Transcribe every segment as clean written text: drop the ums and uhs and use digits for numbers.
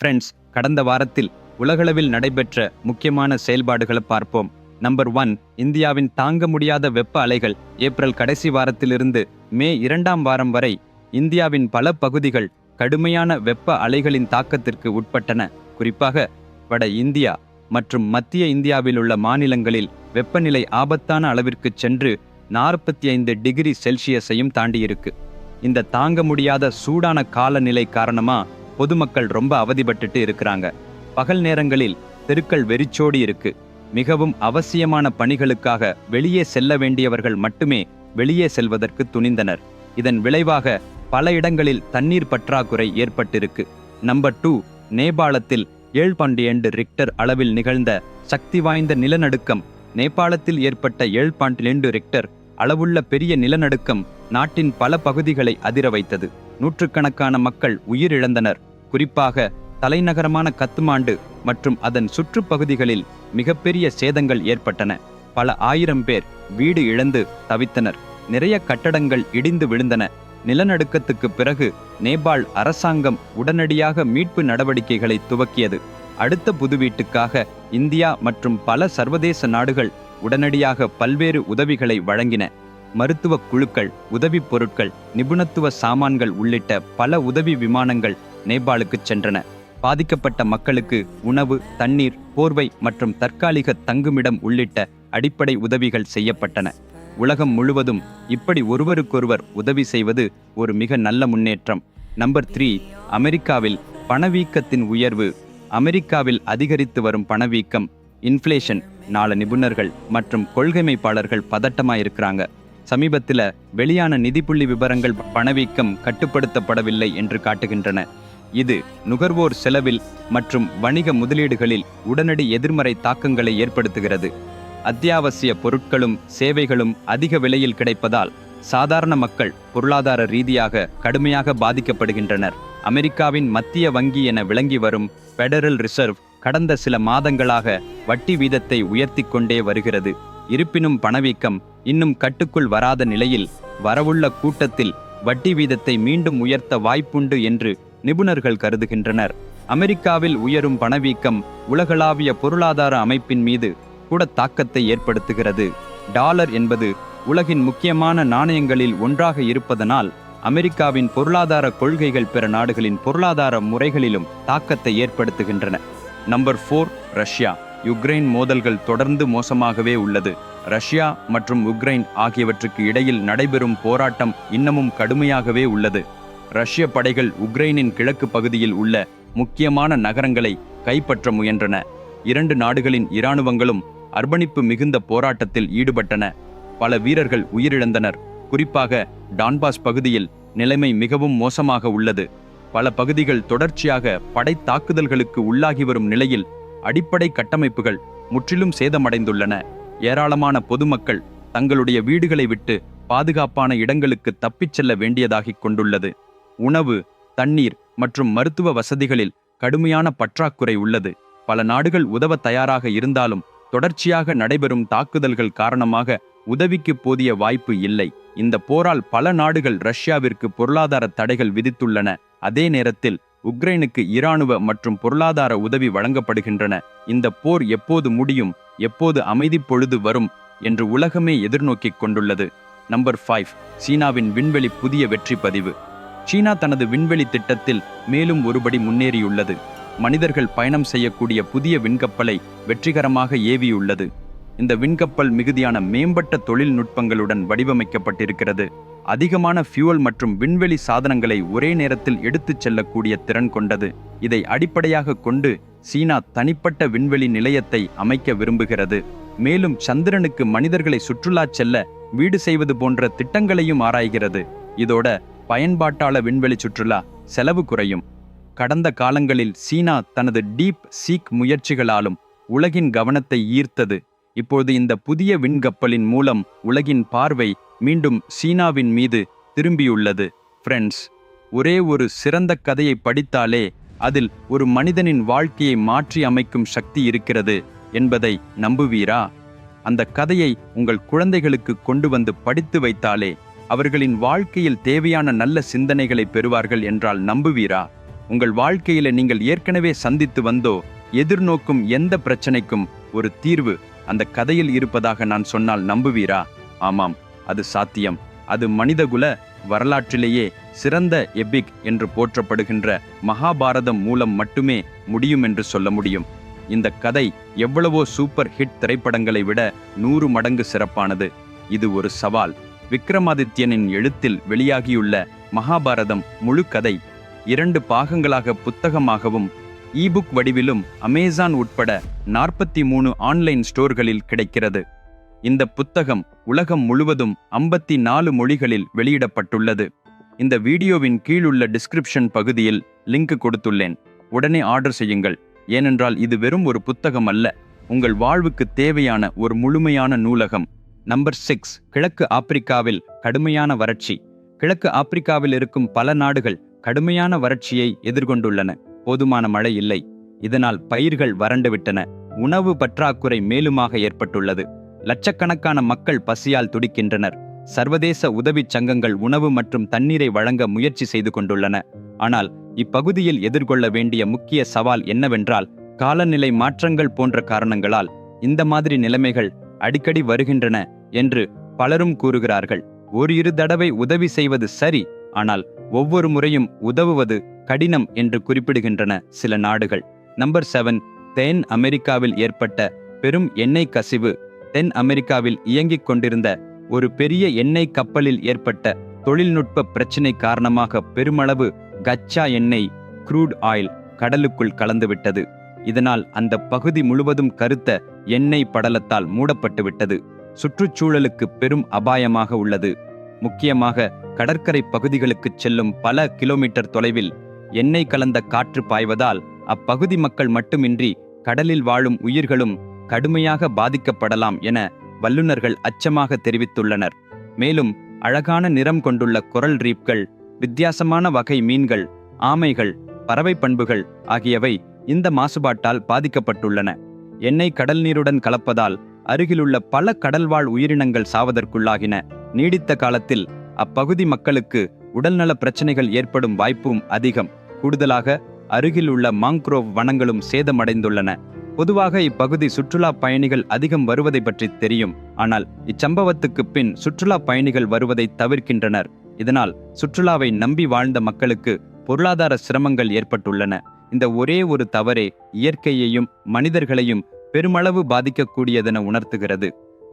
Friends, கடந்த வாரத்தில் உலகளவில் நடைபெற்ற முக்கியமான செயல்பாடுகளை பார்ப்போம். நம்பர் 1, இந்தியாவின் தாங்க முடியாத வெப்ப அலைகள். ஏப்ரல் கடைசி வாரத்திலிருந்து மே 2ஆம் வாரம் வரை இந்தியாவின் பல பகுதிகள் கடுமையான வெப்ப அலைகளின் தாக்கத்திற்கு உட்பட்டன. குறிப்பாக வட இந்தியா மற்றும் மத்திய இந்தியாவில் உள்ள மாநிலங்களில் வெப்பநிலை ஆபத்தான அளவிற்கு சென்று 45 டிகிரி செல்சியஸையும் தாண்டியிருக்கு. இந்த தாங்க முடியாத சூடான காலநிலை காரணமா பொதுமக்கள் ரொம்ப அவதிப்பட்டுட்டு இருக்கிறாங்க. பகல் நேரங்களில் தெருக்கள் வெறிச்சோடி இருக்கு. மிகவும் அவசியமான பணிகளுக்காக வெளியே செல்ல வேண்டியவர்கள் மட்டுமே வெளியே செல்வதற்கு துணிந்தனர். இதன் விளைவாக பல இடங்களில் தண்ணீர் பற்றாக்குறை ஏற்பட்டிருக்கு. நம்பர் 2, நேபாளத்தில் 7.2 ரிக்டர் அளவில் நிகழ்ந்த சக்தி வாய்ந்த நிலநடுக்கம். நேபாளத்தில் ஏற்பட்ட 7.2 ரிக்டர் அளவுள்ள பெரிய நிலநடுக்கம் நாட்டின் பல பகுதிகளை அதிர வைத்தது. நூற்றுக்கணக்கான மக்கள் உயிரிழந்தனர். குறிப்பாக தலைநகரமான கத்மாண்டு மற்றும் அதன் சுற்றுப்பகுதிகளில் மிகப்பெரிய சேதங்கள் ஏற்பட்டன. பல ஆயிரம் பேர் வீடு இழந்து தவித்தனர். நிறைய கட்டடங்கள் இடிந்து விழுந்தன. நிலநடுக்கத்துக்கு பிறகு நேபாள் அரசாங்கம் உடனடியாக மீட்பு நடவடிக்கைகளை துவக்கியது. அடுத்த புதுவீட்டுக்காக இந்தியா மற்றும் பல சர்வதேச நாடுகள் உடனடியாக பல்வேறு உதவிகளை வழங்கின. மருத்துவ குழுக்கள், உதவிப் பொருட்கள், நிபுணத்துவ சாமான்கள் உள்ளிட்ட பல உதவி விமானங்கள் நேபாளுக்கு சென்றன. பாதிக்கப்பட்ட மக்களுக்கு உணவு, தண்ணீர், போர்வை மற்றும் தற்காலிக தங்குமிடம் உள்ளிட்ட அடிப்படை உதவிகள் செய்யப்பட்டன. உலகம் முழுவதும் இப்படி ஒருவருக்கொருவர் உதவி செய்வது ஒரு மிக நல்ல முன்னேற்றம். நம்பர் 3, அமெரிக்காவில் பணவீக்கத்தின் உயர்வு. அமெரிக்காவில் அதிகரித்து வரும் பணவீக்கம், இன்ஃப்ளேஷன், நாள நிபுணர்கள் மற்றும் கொள்கைமைப்பாளர்கள் பதட்டமாயிருக்கிறாங்க. சமீபத்தில் வெளியான நிதிப்புள்ளி விவரங்கள் பணவீக்கம் கட்டுப்படுத்தப்படவில்லை என்று காட்டுகின்றன. இது நுகர்வோர் செலவில் மற்றும் வணிக முதலீடுகளில் உடனடி எதிர்மறை தாக்கங்களை ஏற்படுத்துகிறது. அத்தியாவசிய பொருட்களும் சேவைகளும் அதிக விலையில் கிடைப்பதால் சாதாரண மக்கள் பொருளாதார ரீதியாக கடுமையாக பாதிக்கப்படுகின்றனர். அமெரிக்காவின் மத்திய வங்கி என விளங்கி வரும் ஃபெடரல் ரிசர்வ் கடந்த சில மாதங்களாக வட்டி வீதத்தை உயர்த்தி கொண்டே வருகிறது. இருப்பினும் பணவீக்கம் இன்னும் கட்டுக்குள் வராத நிலையில் வரவுள்ள கூட்டத்தில் வட்டி வீதத்தை மீண்டும் உயர்த்த வாய்ப்புண்டு என்று நிபுணர்கள் கருதுகின்றனர். அமெரிக்காவில் உயரும் பணவீக்கம் உலகளாவிய பொருளாதார அமைப்பின் மீது கூட தாக்கத்தை ஏற்படுத்துகிறது. டாலர் என்பது உலகின் முக்கியமான நாணயங்களில் ஒன்றாக இருப்பதனால் அமெரிக்காவின் பொருளாதார கொள்கைகள் பிற நாடுகளின் பொருளாதார முறைகளிலும் தாக்கத்தை ஏற்படுத்துகின்றன. Number 4, Russia. யுக்ரைன் மோதல்கள் தொடர்ந்து மோசமாகவே உள்ளது. ரஷ்யா மற்றும் உக்ரைன் ஆகியவற்றுக்கு இடையில் நடைபெறும் போராட்டம் இன்னமும் கடுமையாகவே உள்ளது. ரஷ்ய படைகள் உக்ரைனின் கிழக்கு பகுதியில் உள்ள முக்கியமான நகரங்களை கைப்பற்ற முயன்றன. 2 நாடுகளின் இராணுவங்களும் அர்ப்பணிப்பு மிகுந்த போராட்டத்தில் ஈடுபட்டன. பல வீரர்கள் உயிரிழந்தனர். குறிப்பாக டான்பாஸ் பகுதியில் நிலைமை மிகவும் மோசமாக உள்ளது. பல பகுதிகள் தொடர்ச்சியாக படை தாக்குதல்களுக்கு உள்ளாகி வரும் நிலையில் அடிப்படை கட்டமைப்புகள் முற்றிலும் சேதமடைந்துள்ளன. ஏராளமான பொதுமக்கள் தங்களுடைய வீடுகளை விட்டு பாதுகாப்பான இடங்களுக்கு தப்பிச் செல்ல வேண்டியதாகிக் கொண்டுள்ளது. உணவு, தண்ணீர் மற்றும் மருத்துவ வசதிகளில் கடுமையான பற்றாக்குறை உள்ளது. பல நாடுகள் உதவ தயாராக இருந்தாலும் தொடர்ச்சியாக நடைபெறும் தாக்குதல்கள் காரணமாக உதவிக்கு போதிய வாய்ப்பு இல்லை. இந்த போரால் பல நாடுகள் ரஷ்யாவிற்கு பொருளாதார தடைகள் விதித்துள்ளன. அதே நேரத்தில் உக்ரைனுக்கு இராணுவ மற்றும் பொருளாதார உதவி வழங்கப்படுகின்றன. இந்த போர் எப்போது முடியும், எப்போது அமைதி பொழுது வரும் என்று உலகமே எதிர்நோக்கிக் கொண்டுள்ளது. நம்பர் 5, சீனாவின் விண்வெளி புதிய வெற்றி பதிவு. சீனா தனது விண்வெளி திட்டத்தில் மேலும் ஒருபடி முன்னேறியுள்ளது. மனிதர்கள் பயணம் செய்யக்கூடிய புதிய விண்கப்பலை வெற்றிகரமாக ஏவியுள்ளது. இந்த விண்கப்பல் மிகுதியான மேம்பட்ட தொழில்நுட்பங்களுடன் வடிவமைக்கப்பட்டிருக்கிறது. அதிகமான ஃபியூவல் மற்றும் விண்வெளி சாதனங்களை ஒரே நேரத்தில் எடுத்துச் செல்லக்கூடிய திறன் கொண்டது. இதை அடிப்படையாக கொண்டு சீனா தனிப்பட்ட விண்வெளி நிலையத்தை அமைக்க விரும்புகிறது. மேலும் சந்திரனுக்கு மனிதர்களை சுற்றுலா செல்ல வீடு செய்வது போன்ற திட்டங்களையும் ஆராய்கிறது. இதோட பயன்பாட்டாள விண்வெளி சுற்றுலா செலவு குறையும். கடந்த காலங்களில் சீனா தனது டீப் சீக் முயற்சிகளாலும் உலகின் கவனத்தை ஈர்த்தது. இப்போது இந்த புதிய விண்கப்பலின் மூலம் உலகின் பார்வை மீண்டும் சீனாவின் மீது திரும்பியுள்ளது. ஃப்ரெண்ட்ஸ், ஒரே ஒரு சிறந்த கதையை படித்தாலே அதில் ஒரு மனிதனின் வாழ்க்கையை மாற்றி அமைக்கும் சக்தி இருக்கிறது என்பதை நம்புவீரா? அந்த கதையை உங்கள் குழந்தைகளுக்கு கொண்டு வந்து படித்து வைத்தாலே அவர்களின் வாழ்க்கையில் தேவையான நல்ல சிந்தனைகளை பெறுவார்கள் என்றால் நம்புவீரா? உங்கள் வாழ்க்கையில நீங்கள் ஏற்கனவே சந்தித்து வந்தோ எதிர்நோக்கும் எந்த பிரச்சனைக்கும் ஒரு தீர்வு அந்த கதையில் இருப்பதாக நான் சொன்னால் நம்புவீரா? ஆமாம், அது சாத்தியம். அது மனிதகுல வரலாற்றிலேயே சிறந்த எபிக் என்று போற்றப்படுகின்ற மகாபாரதம் மூலம் மட்டுமே முடியும் என்று சொல்ல முடியும். இந்த கதை எவ்வளவோ சூப்பர் ஹிட் திரைப்படங்களை விட 100 மடங்கு சிறப்பானது. இது ஒரு சவால். விக்ரமாதித்யனின் எழுத்தில் வெளியாகியுள்ள மகாபாரதம் முழு கதை 2 பாகங்களாக புத்தகமாகவும் இபுக் வடிவிலும் அமேசான் உட்பட 43 ஆன்லைன் ஸ்டோர்களில் கிடைக்கிறது. இந்த புத்தகம் உலகம் முழுவதும் 54 மொழிகளில் வெளியிடப்பட்டுள்ளது. இந்த வீடியோவின் கீழுள்ள டிஸ்கிரிப்ஷன் பகுதியில் லிங்க் கொடுத்துள்ளேன். உடனே ஆர்டர் செய்யுங்கள். ஏனென்றால் இது வெறும் ஒரு புத்தகம் அல்ல, உங்கள் வாழ்வுக்கு தேவையான ஒரு முழுமையான நூலகம். நம்பர் 6, கிழக்கு ஆப்பிரிக்காவில் கடுமையான வறட்சி. கிழக்கு ஆப்பிரிக்காவில் இருக்கும் பல நாடுகள் கடுமையான வறட்சியை எதிர்கொண்டுள்ளன. போதுமான மழை இல்லை. இதனால் பயிர்கள் வறண்டுவிட்டன. உணவு பற்றாக்குறை மேலுமாக ஏற்பட்டுள்ளது. லட்சக்கணக்கான மக்கள் பசியால் துடிக்கின்றனர். சர்வதேச உதவிச் சங்கங்கள் உணவு மற்றும் தண்ணீரை வழங்க முயற்சி செய்து கொண்டுள்ளன. ஆனால் இப்பகுதியில் எதிர்கொள்ள வேண்டிய முக்கிய சவால் என்னவென்றால், காலநிலை மாற்றங்கள் போன்ற காரணங்களால் இந்த மாதிரி நிலைமைகள் அடிக்கடி வருகின்றன என்று பலரும் கூறுகிறார்கள். இரு தடவை உதவி செய்வது சரி, ஆனால் ஒவ்வொரு முறையும் உதவுவது கடினம் என்று குறிப்பிடுகின்றன சில நாடுகள். நம்பர் 7, தென் அமெரிக்காவில் ஏற்பட்ட பெரும் எண்ணெய் கசிவு. தென் அமெரிக்காவில் இயங்கிக் கொண்டிருந்த ஒரு பெரிய எண்ணெய் கப்பலில் ஏற்பட்ட தொழில்நுட்ப பிரச்சினை காரணமாக பெருமளவு கச்சா எண்ணெய் க்ரூட் ஆயில் கடலுக்குள் கலந்துவிட்டது. இதனால் அந்த பகுதி முழுவதும் கருத்த எண்ணெய் படலத்தால் மூடப்பட்டு விட்டது. சுற்றுச்சூழலுக்கு பெரும் அபாயமாக உள்ளது. முக்கியமாக கடற்கரை பகுதிகளுக்கு செல்லும் பல கிலோமீட்டர் தொலைவில் எண்ணெய் கலந்த காற்று பாய்வதால் அப்பகுதி மக்கள் மட்டுமின்றி கடலில் வாழும் உயிர்களும் கடுமையாக பாதிக்கப்படலாம் என வல்லுநர்கள் அச்சமாக தெரிவித்துள்ளனர். மேலும் அழகான நிறம் கொண்டுள்ள கொரல் ரீப்கள், வித்தியாசமான வகை மீன்கள், ஆமைகள், பறவை பண்புகள் ஆகியவை இந்த மாசுபாட்டால் பாதிக்கப்பட்டுள்ளன. எண்ணெய் கடல் நீருடன் கலப்பதால் அருகிலுள்ள பல கடல்வாழ் உயிரினங்கள் சாவதற்குள்ளாகின. நீடித்த காலத்தில் அப்பகுதி மக்களுக்கு உடல்நல பிரச்சனைகள் ஏற்படும் வாய்ப்பும் அதிகம். கூடுதலாக அருகில் உள்ள மாங்க்ரோவ் வனங்களும் சேதமடைந்துள்ளன. பொதுவாக இப்பகுதி சுற்றுலா பயணிகள் அதிகம் வருவதை பற்றி தெரியும். ஆனால் இச்சம்பவத்துக்கு பின் சுற்றுலா பயணிகள் வருவதை தவிர்க்கின்றனர். இதனால் சுற்றுலாவை நம்பி வாழ்ந்த மக்களுக்கு பொருளாதார சிரமங்கள் ஏற்பட்டுள்ளன. இந்த ஒரே ஒரு தவறே இயற்கையையும் மனிதர்களையும் பெருமளவு பாதிக்கக்கூடியதென உணர்த்துகிறது.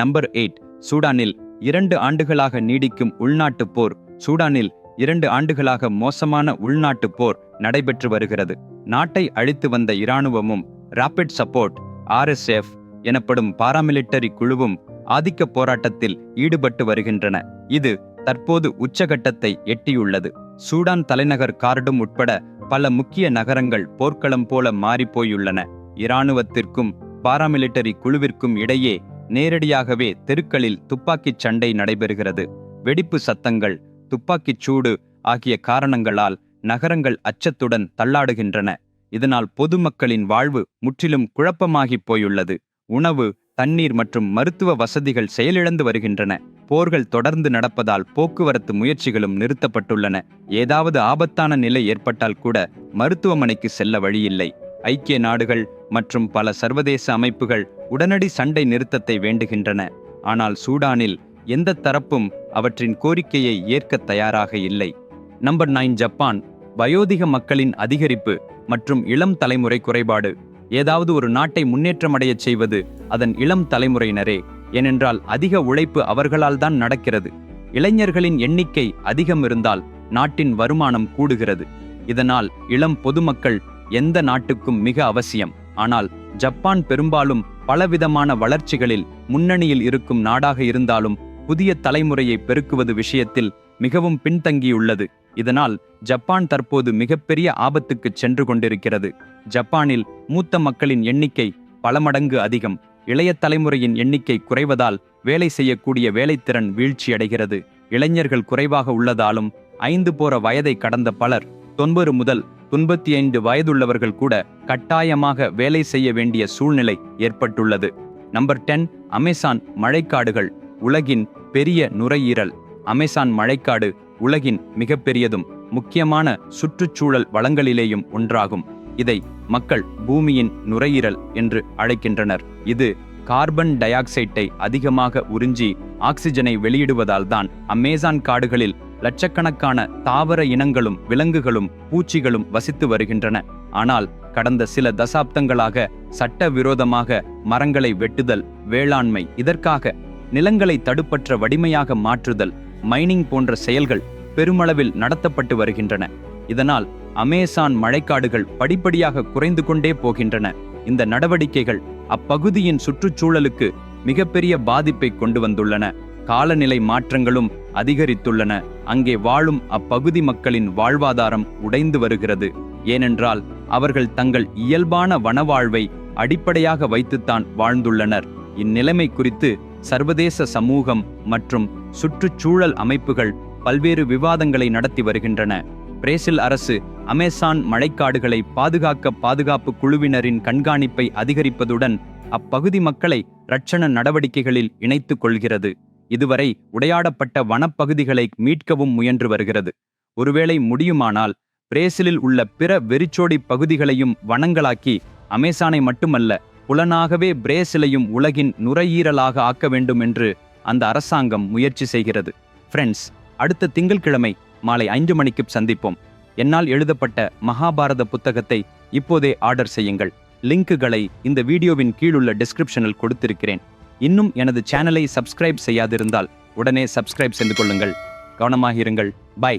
நம்பர் 8, சூடானில் 2 ஆண்டுகளாக நீடிக்கும் உள்நாட்டு போர். சூடானில் 2 ஆண்டுகளாக மோசமான உள்நாட்டு போர் நடைபெற்று வருகிறது. நாட்டை அழித்து வந்த இராணுவமும் ராபிட் சப்போர்ட் RSF எனப்படும் பாராமிலிட்டரி குழுவும் ஆதிக்க போராட்டத்தில் ஈடுபட்டு வருகின்றன. இது தற்போது உச்சகட்டத்தை எட்டியுள்ளது. சூடான் தலைநகர் கார்டும் உட்பட பல முக்கிய நகரங்கள் போர்க்களம் போல மாறிப்போயுள்ளன. இராணுவத்திற்கும் பாராமிலிட்டரி குழுவிற்கும் இடையே நேரடியாகவே தெருக்களில் துப்பாக்கிச் சண்டை நடைபெறுகிறது. வெடிப்பு சத்தங்கள், துப்பாக்கிச் சூடு ஆகிய காரணங்களால் நகரங்கள் அச்சத்துடன் தள்ளாடுகின்றன. இதனால் பொதுமக்களின் வாழ்வு முற்றிலும் குழப்பமாகிப் போயுள்ளது. உணவு, தண்ணீர் மற்றும் மருத்துவ வசதிகள் செயலிழந்து வருகின்றன. போர்கள் தொடர்ந்து நடப்பதால் போக்குவரத்து முயற்சிகளும் நிறுத்தப்பட்டுள்ளன. ஏதாவது ஆபத்தான நிலை ஏற்பட்டால் கூட மருத்துவமனைக்கு செல்ல வழியில்லை. ஐக்கிய நாடுகள் மற்றும் பல சர்வதேச அமைப்புகள் உடனடி சண்டை நிறுத்தத்தை வேண்டுகின்றன. ஆனால் சூடானில் எந்த தரப்பும் அவற்றின் கோரிக்கையை ஏற்க தயாராக இல்லை. Number 9, Japan. வயோதிக மக்களின் அதிகரிப்பு மற்றும் இளம் தலைமுறை குறைபாடு. ஏதாவது ஒரு நாட்டை முன்னேற்றமடையச் செய்வது அதன் இளம் தலைமுறையினரே. ஏனென்றால் அதிக உழைப்பு அவர்களால் தான் நடக்கிறது. இளைஞர்களின் எண்ணிக்கை அதிகம் இருந்தால் நாட்டின் வருமானம் கூடுகிறது. இதனால் இளம் பொதுமக்கள் எந்த நாட்டுக்கும் மிக அவசியம். ஆனால் ஜப்பான் பெரும்பாலும் பலவிதமான வளர்ச்சிகளில் முன்னணியில் இருக்கும் நாடாக இருந்தாலும் புதிய தலைமுறையை பெருக்குவது விஷயத்தில் மிகவும் பின்தங்கியுள்ளது. இதனால் ஜப்பான் தற்போது மிகப்பெரிய ஆபத்துக்கு சென்று கொண்டிருக்கிறது. ஜப்பானில் மூத்த மக்களின் எண்ணிக்கை பல மடங்கு அதிகம். இளைய தலைமுறையின் எண்ணிக்கை குறைவதால் வேலை செய்யக்கூடிய வேலைத்திறன் வீழ்ச்சியடைகிறது. இளைஞர்கள் குறைவாக உள்ளதாலும் 5 போற வயதை கடந்த பலர் 90 முதல் 95 வயதுள்ளவர்கள் கூட கட்டாயமாக வேலை செய்ய வேண்டிய சூழ்நிலை ஏற்பட்டுள்ளது. நம்பர் 10, அமேசான் மழைக்காடுகள். உலகின் பெரிய நுரையீரல். அமேசான் மழைக்காடு உலகின் மிகப்பெரியதும் முக்கியமான சுற்றுச்சூழல் வளங்களிலேயும் ஒன்றாகும். இதை மக்கள் பூமியின் நுரையீரல் என்று அழைக்கின்றனர். இது கார்பன் டை ஆக்சைட்டை அதிகமாக உறிஞ்சி ஆக்சிஜனை வெளியிடுவதால் தான் அமேசான் காடுகளில் லட்சக்கணக்கான தாவர இனங்களும் விலங்குகளும் பூச்சிகளும் வசித்து வருகின்றன. ஆனால் கடந்த சில தசாப்தங்களாக சட்டவிரோதமாக மரங்களை வெட்டுதல், வேளாண்மை, இதற்காக நிலங்களை தடுப்பற்ற வடிமையாக மாற்றுதல், மைனிங் போன்ற செயல்கள் பெருமளவில் நடத்தப்பட்டு வருகின்றன. இதனால் அமேசான் மழைக்காடுகள் படிப்படியாக குறைந்து கொண்டே போகின்றன. இந்த நடவடிக்கைகள் அப்பகுதியின் சுற்றுச்சூழலுக்கு மிகப்பெரிய பாதிப்பை கொண்டு வந்துள்ளன. காலநிலை மாற்றங்களும் அதிகரித்துள்ளன. அங்கே வாழும் அப்பகுதி மக்களின் வாழ்வாதாரம் உடைந்து வருகிறது. ஏனென்றால் அவர்கள் தங்கள் இயல்பான வனவாழ்வை அடிப்படையாக வைத்துத்தான் வாழ்ந்துள்ளனர். இந்நிலைமை குறித்து சர்வதேச சமூகம் மற்றும் சுற்றுச்சூழல் அமைப்புகள் பல்வேறு விவாதங்களை நடத்தி வருகின்றன. பிரேசில் அரசு அமேசான் மழைக்காடுகளை பாதுகாக்க பாதுகாப்பு குழுவினரின் கண்காணிப்பை அதிகரிப்பதுடன் அப்பகுதி மக்களை ரட்சண நடவடிக்கைகளில் இணைத்துக் கொள்கிறது. இதுவரை உடையாடப்பட்ட வனப்பகுதிகளை மீட்கவும் முயன்று வருகிறது. ஒருவேளை முடியுமானால் பிரேசிலில் உள்ள பிற வெறிச்சோடி பகுதிகளையும் வனங்களாக்கி அமேசானை மட்டுமல்ல, புலனாகவே பிரேசிலையும் உலகின் நுரையீரலாக ஆக்க வேண்டும் என்று அந்த அரசாங்கம் முயற்சி செய்கிறது. ஃப்ரெண்ட்ஸ், அடுத்த திங்கட்கிழமை மாலை 5 மணிக்கு சந்திப்போம். என்னால் எழுதப்பட்ட மகாபாரத புத்தகத்தை இப்போதே ஆர்டர் செய்யுங்கள். லிங்குகளை இந்த வீடியோவின் கீழுள்ள டிஸ்கிரிப்ஷனில் கொடுத்திருக்கிறேன். இன்னும் எனது சேனலை சப்ஸ்கிரைப் செய்யாதிருந்தால் உடனே சப்ஸ்கிரைப் செய்து கொள்ளுங்கள். கவனமாக இருங்கள். பை.